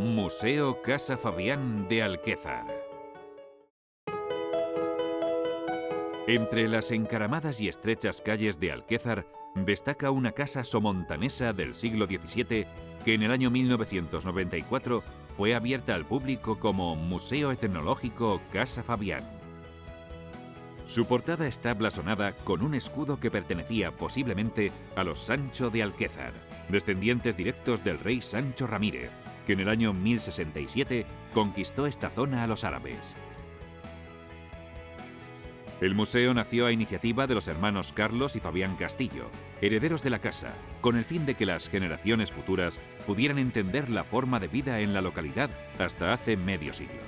Museo Casa Fabián de Alquézar. Entre las encaramadas y estrechas calles de Alquézar destaca una casa somontanesa del siglo XVII que en el año 1994 fue abierta al público como Museo Etnológico Casa Fabián. Su portada está blasonada con un escudo que pertenecía posiblemente a los Sancho de Alquézar, descendientes directos del rey Sancho Ramírez, que en el año 1067 conquistó esta zona a los árabes. El museo nació a iniciativa de los hermanos Carlos y Fabián Castillo, herederos de la casa, con el fin de que las generaciones futuras pudieran entender la forma de vida en la localidad hasta hace medio siglo.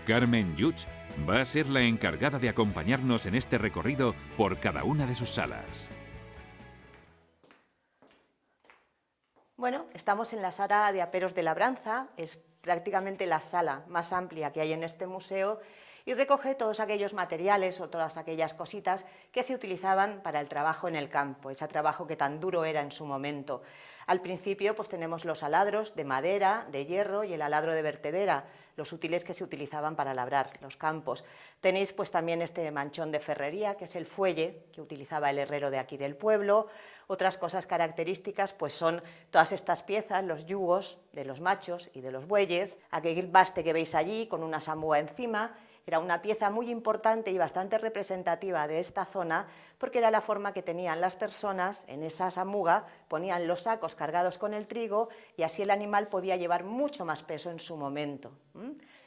Carmen Yuch va a ser la encargada de acompañarnos en este recorrido por cada una de sus salas. Bueno, estamos en la sala de aperos de labranza, es prácticamente la sala más amplia que hay en este museo y recoge todos aquellos materiales o todas aquellas cositas que se utilizaban para el trabajo en el campo, ese trabajo que tan duro era en su momento. Al principio pues tenemos los aladros de madera, de hierro y el aladro de vertedera, los útiles que se utilizaban para labrar los campos. Tenéis pues también este manchón de ferrería, que es el fuelle que utilizaba el herrero de aquí del pueblo. Otras cosas características pues son todas estas piezas, los yugos de los machos y de los bueyes, aquel baste que veis allí con una samúa encima. Era una pieza muy importante y bastante representativa de esta zona porque era la forma que tenían las personas en esa samuga, ponían los sacos cargados con el trigo y así el animal podía llevar mucho más peso en su momento.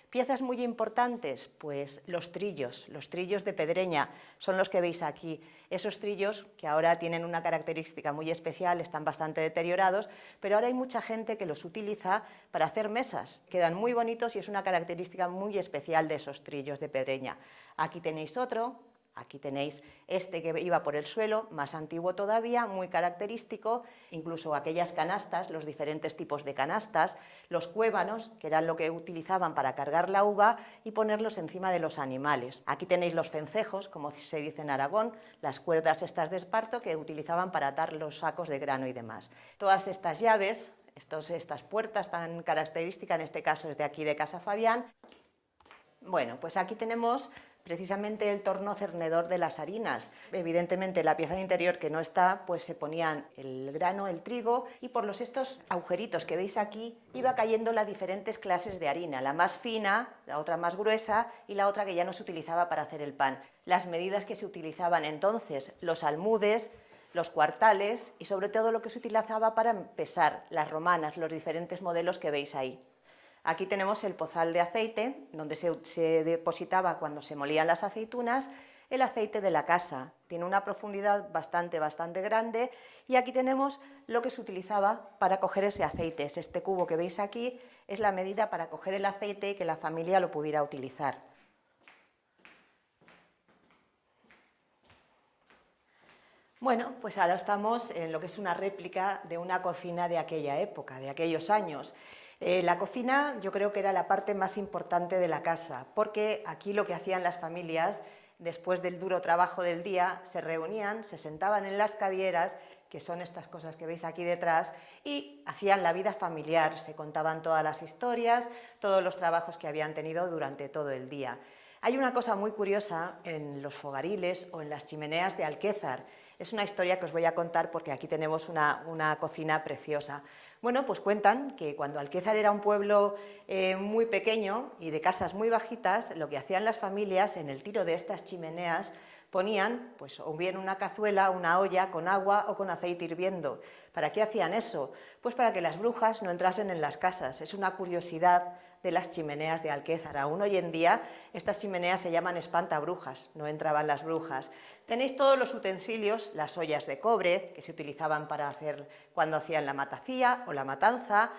Piezas muy importantes, pues los trillos de pedreña son los que veis aquí. Esos trillos que ahora tienen una característica muy especial, están bastante deteriorados, pero ahora hay mucha gente que los utiliza para hacer mesas. Quedan muy bonitos y es una característica muy especial de esos trillos de pedreña. Aquí tenéis otro. Aquí tenéis este que iba por el suelo, más antiguo todavía, muy característico, incluso aquellas canastas, los diferentes tipos de canastas, los cuévanos, que eran lo que utilizaban para cargar la uva y ponerlos encima de los animales. Aquí tenéis los fencejos, como se dice en Aragón, las cuerdas estas de esparto que utilizaban para atar los sacos de grano y demás. Todas estas llaves, estas puertas tan características, en este caso es de aquí de Casa Fabián. Bueno, pues aquí tenemos precisamente el torno cernedor de las harinas. Evidentemente la pieza interior que no está, pues se ponían el grano, el trigo, y por estos agujeritos que veis aquí iba cayendo las diferentes clases de harina, la más fina, la otra más gruesa y la otra que ya no se utilizaba para hacer el pan. Las medidas que se utilizaban entonces, los almudes, los cuartales y sobre todo lo que se utilizaba para pesar, las romanas, los diferentes modelos que veis ahí. Aquí tenemos el pozal de aceite, donde se depositaba cuando se molían las aceitunas, el aceite de la casa. Tiene una profundidad bastante grande y aquí tenemos lo que se utilizaba para coger ese aceite. Es este cubo que veis aquí, es la medida para coger el aceite y que la familia lo pudiera utilizar. Bueno, pues ahora estamos en lo que es una réplica de una cocina de aquella época, de aquellos años. La cocina yo creo que era la parte más importante de la casa, porque aquí lo que hacían las familias, después del duro trabajo del día, se reunían, se sentaban en las cadieras, que son estas cosas que veis aquí detrás, y hacían la vida familiar, se contaban todas las historias, todos los trabajos que habían tenido durante todo el día. Hay una cosa muy curiosa en los fogariles o en las chimeneas de Alquézar. Es una historia que os voy a contar porque aquí tenemos una cocina preciosa. Bueno, pues cuentan que cuando Alquézar era un pueblo muy pequeño y de casas muy bajitas, lo que hacían las familias en el tiro de estas chimeneas ponían pues o bien una cazuela, una olla con agua o con aceite hirviendo. ¿Para qué hacían eso? Pues para que las brujas no entrasen en las casas. Es una curiosidad de las chimeneas de Alquézar. Aún hoy en día estas chimeneas se llaman espantabrujas, no entraban las brujas. Tenéis todos los utensilios, las ollas de cobre que se utilizaban para hacer cuando hacían la matacía o la matanza,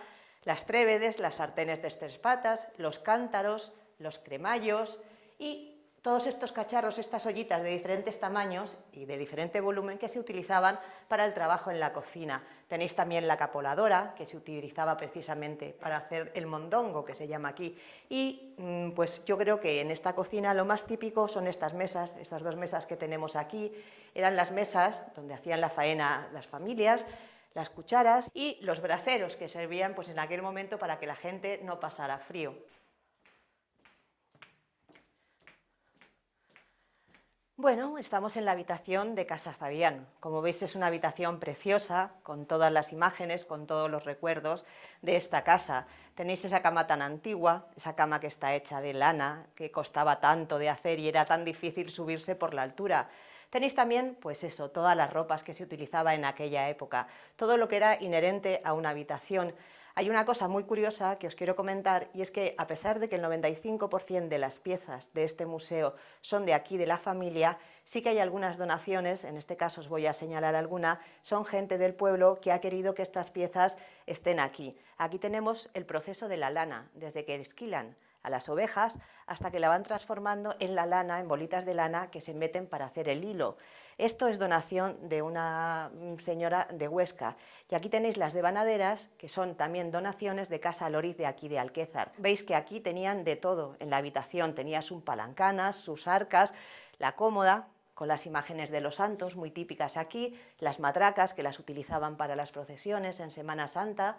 las trébedes, las sartenes de tres patas, los cántaros, los cremallos y todos estos cacharros, estas ollitas de diferentes tamaños y de diferente volumen que se utilizaban para el trabajo en la cocina. Tenéis también la capoladora, que se utilizaba precisamente para hacer el mondongo, que se llama aquí. Y pues yo creo que en esta cocina lo más típico son estas mesas, estas dos mesas que tenemos aquí. Eran las mesas donde hacían la faena las familias. las cucharas y los braseros que servían pues en aquel momento para que la gente no pasara frío. Bueno, estamos en la habitación de Casa Fabián. Como veis, es una habitación preciosa, con todas las imágenes, con todos los recuerdos de esta casa. Tenéis esa cama tan antigua, esa cama que está hecha de lana, que costaba tanto de hacer y era tan difícil subirse por la altura. Tenéis también, pues eso, todas las ropas que se utilizaba en aquella época, todo lo que era inherente a una habitación. Hay una cosa muy curiosa que os quiero comentar, y es que a pesar de que el 95% de las piezas de este museo son de aquí, de la familia, sí que hay algunas donaciones, en este caso os voy a señalar alguna, son gente del pueblo que ha querido que estas piezas estén aquí. Aquí tenemos el proceso de la lana, desde que esquilan a las ovejas hasta que la van transformando en la lana, en bolitas de lana que se meten para hacer el hilo. Esto es donación de una señora de Huesca. Y aquí tenéis las debanaderas, que son también donaciones de Casa Loriz de aquí de Alquézar. Veis que aquí tenían de todo en la habitación, tenía sus palancanas, sus arcas, la cómoda con las imágenes de los santos, muy típicas aquí, las matracas que las utilizaban para las procesiones en Semana Santa,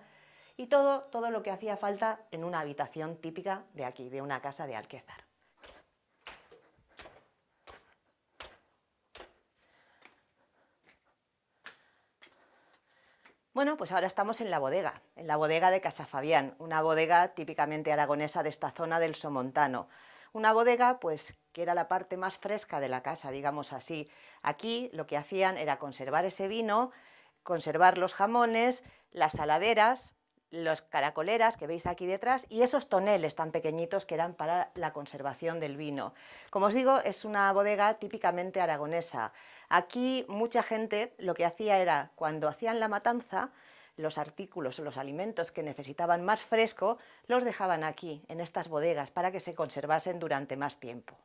y todo lo que hacía falta en una habitación típica de aquí, de una casa de Alquézar. Bueno, pues ahora estamos en la bodega de Casa Fabián, una bodega típicamente aragonesa de esta zona del Somontano. Una bodega, pues, que era la parte más fresca de la casa, digamos así. Aquí lo que hacían era conservar ese vino, conservar los jamones, las saladeras, las caracoleras que veis aquí detrás y esos toneles tan pequeñitos que eran para la conservación del vino. Como os digo, es una bodega típicamente aragonesa. Aquí mucha gente lo que hacía era, cuando hacían la matanza, los artículos o los alimentos que necesitaban más fresco, los dejaban aquí, en estas bodegas, para que se conservasen durante más tiempo.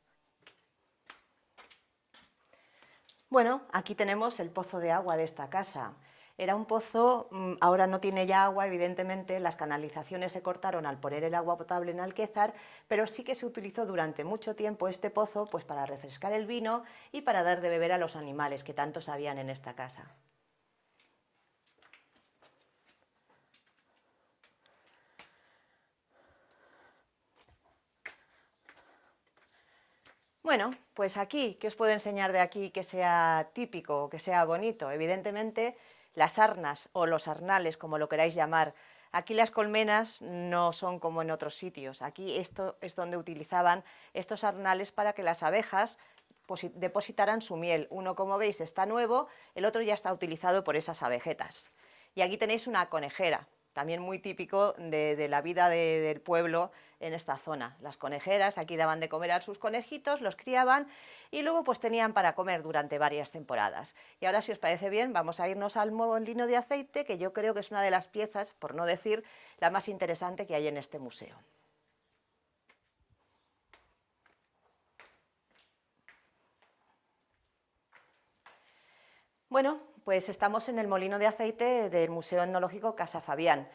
Bueno, aquí tenemos el pozo de agua de esta casa. Era un pozo, ahora no tiene ya agua, evidentemente las canalizaciones se cortaron al poner el agua potable en Alquézar, pero sí que se utilizó durante mucho tiempo este pozo pues para refrescar el vino y para dar de beber a los animales que tanto sabían en esta casa. Bueno, pues aquí, ¿qué os puedo enseñar de aquí que sea típico, que sea bonito? Evidentemente, las arnas o los arnales, como lo queráis llamar. Aquí las colmenas no son como en otros sitios. Aquí esto es donde utilizaban estos arnales para que las abejas depositaran su miel. Uno, como veis, está nuevo, el otro ya está utilizado por esas abejetas. Y aquí tenéis una conejera, también muy típico de la vida del pueblo en esta zona. Las conejeras aquí daban de comer a sus conejitos, los criaban y luego pues tenían para comer durante varias temporadas. Y ahora, si os parece bien, vamos a irnos al molino de aceite, que yo creo que es una de las piezas, por no decir la más interesante que hay en este museo. Bueno, pues estamos en el molino de aceite del Museo Etnológico Casa Fabián.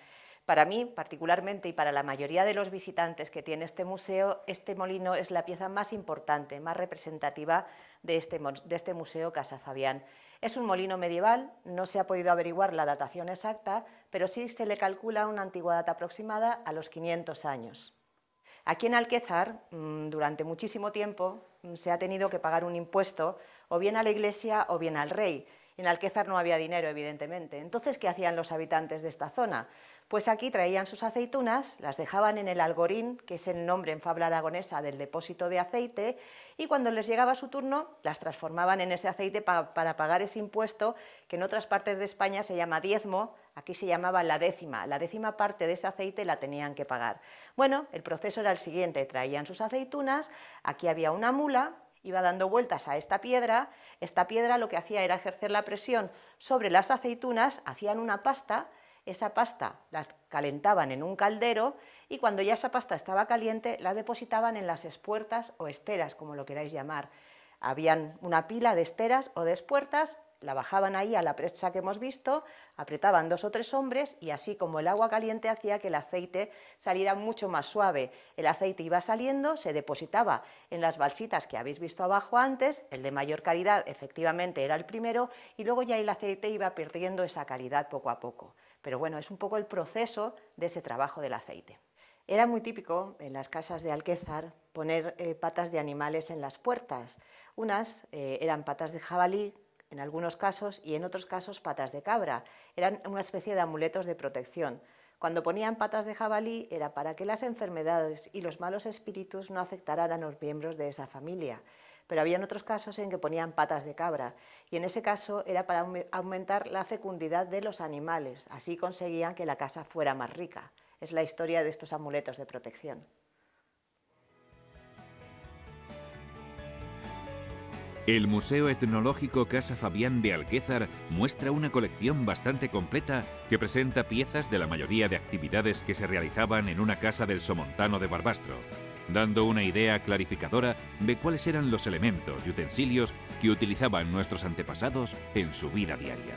Para mí, particularmente, y para la mayoría de los visitantes que tiene este museo, este molino es la pieza más importante, más representativa de este museo Casa Fabián. Es un molino medieval, no se ha podido averiguar la datación exacta, pero sí se le calcula una antigüedad aproximada a los 500 años. Aquí en Alquézar, durante muchísimo tiempo, se ha tenido que pagar un impuesto o bien a la Iglesia o bien al rey. En Alquézar no había dinero, evidentemente. Entonces, ¿qué hacían los habitantes de esta zona? Pues aquí traían sus aceitunas, las dejaban en el algorín, que es el nombre en fabla aragonesa del depósito de aceite, y cuando les llegaba su turno, las transformaban en ese aceite para pagar ese impuesto, que en otras partes de España se llama diezmo, aquí se llamaba la décima parte de ese aceite la tenían que pagar. Bueno, el proceso era el siguiente, traían sus aceitunas, aquí había una mula, iba dando vueltas a esta piedra lo que hacía era ejercer la presión sobre las aceitunas, hacían una pasta, esa pasta la calentaban en un caldero y cuando ya esa pasta estaba caliente la depositaban en las espuertas o esteras, como lo queráis llamar. Habían una pila de esteras o de espuertas, la bajaban ahí a la brecha que hemos visto, apretaban 2 o 3 hombres y así como el agua caliente hacía que el aceite saliera mucho más suave. El aceite iba saliendo, se depositaba en las balsitas que habéis visto abajo antes, el de mayor calidad efectivamente era el primero y luego ya el aceite iba perdiendo esa calidad poco a poco. Pero bueno, es un poco el proceso de ese trabajo del aceite. Era muy típico en las casas de Alquézar poner patas de animales en las puertas. Unas eran patas de jabalí, en algunos casos, y en otros casos patas de cabra. Eran una especie de amuletos de protección. Cuando ponían patas de jabalí era para que las enfermedades y los malos espíritus no afectaran a los miembros de esa familia. Pero habían otros casos en que ponían patas de cabra, y en ese caso era para aumentar la fecundidad de los animales. Así conseguían que la casa fuera más rica. Es la historia de estos amuletos de protección. El Museo Etnológico Casa Fabián de Alquézar muestra una colección bastante completa que presenta piezas de la mayoría de actividades que se realizaban en una casa del somontano de Barbastro, dando una idea clarificadora de cuáles eran los elementos y utensilios que utilizaban nuestros antepasados en su vida diaria.